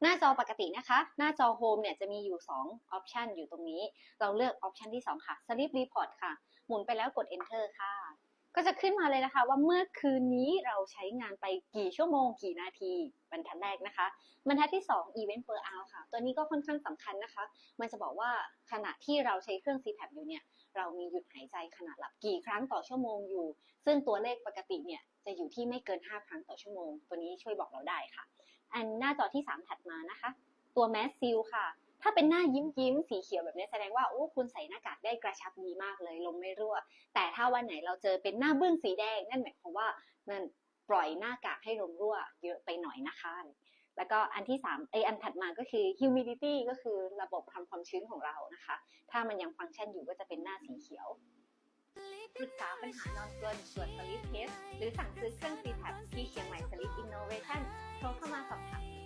หน้าจอปกตินะคะหน้าจอโฮมเนี่ยจะมีอยู่2ออปชันอยู่ตรงนี้เราเลือกออปชันที่2ค่ะ Sleep Report ค่ะหมุนไปแล้วกด Enter ค่ะก็จะขึ้นมาเลยนะคะว่าเมื่อคืนนี้เราใช้งานไปกี่ชั่วโมงกี่นาทีบรรทัดแรกนะคะบรรทัดที่2 Event per hour ค่ะตัวนี้ก็ค่อนข้างสำคัญนะคะมันจะบอกว่าขณะที่เราใช้เครื่อง CPAP อยู่เนี่ยเรามีหยุดหายใจขณะหลับกี่ครั้งต่อชั่วโมงอยู่ซึ่งตัวเลขปกติเนี่ยจะอยู่ที่ไม่เกิน5ครั้งต่อชั่วโมงตัวนี้ช่วยบอกเราได้ค่ะอันหน้าจอที่3ถัดมานะคะตัว Mask Seal ค่ะถ้าเป็นหน้ายิ้มสีเขียวแบบนี้แสดงว่าโอ้คุณใส่หน้ากากได้กระชับดีมากเลยลมไม่รั่วแต่ถ้าวันไหนเราเจอเป็นหน้าบึ้งสีแดงนั่นหมายความว่ามันปล่อยหน้ากากให้ลมรั่วเยอะไปหน่อยนะคะแล้วก็อันที่3อันถัดมาก็คือ humidity ก็คือระบบทำความชื้นของเรานะคะถ้ามันยังฟังก์ชันอยู่ก็จะเป็นหน้าสีเขียวปรึกษาปัญหานอนกรนตรวจ Sleep Test หรือสั่งซื้อเครื่อง CPAP ที่เชียงใหม่ Sleep Innovation โทรเข้ามาสอบถาม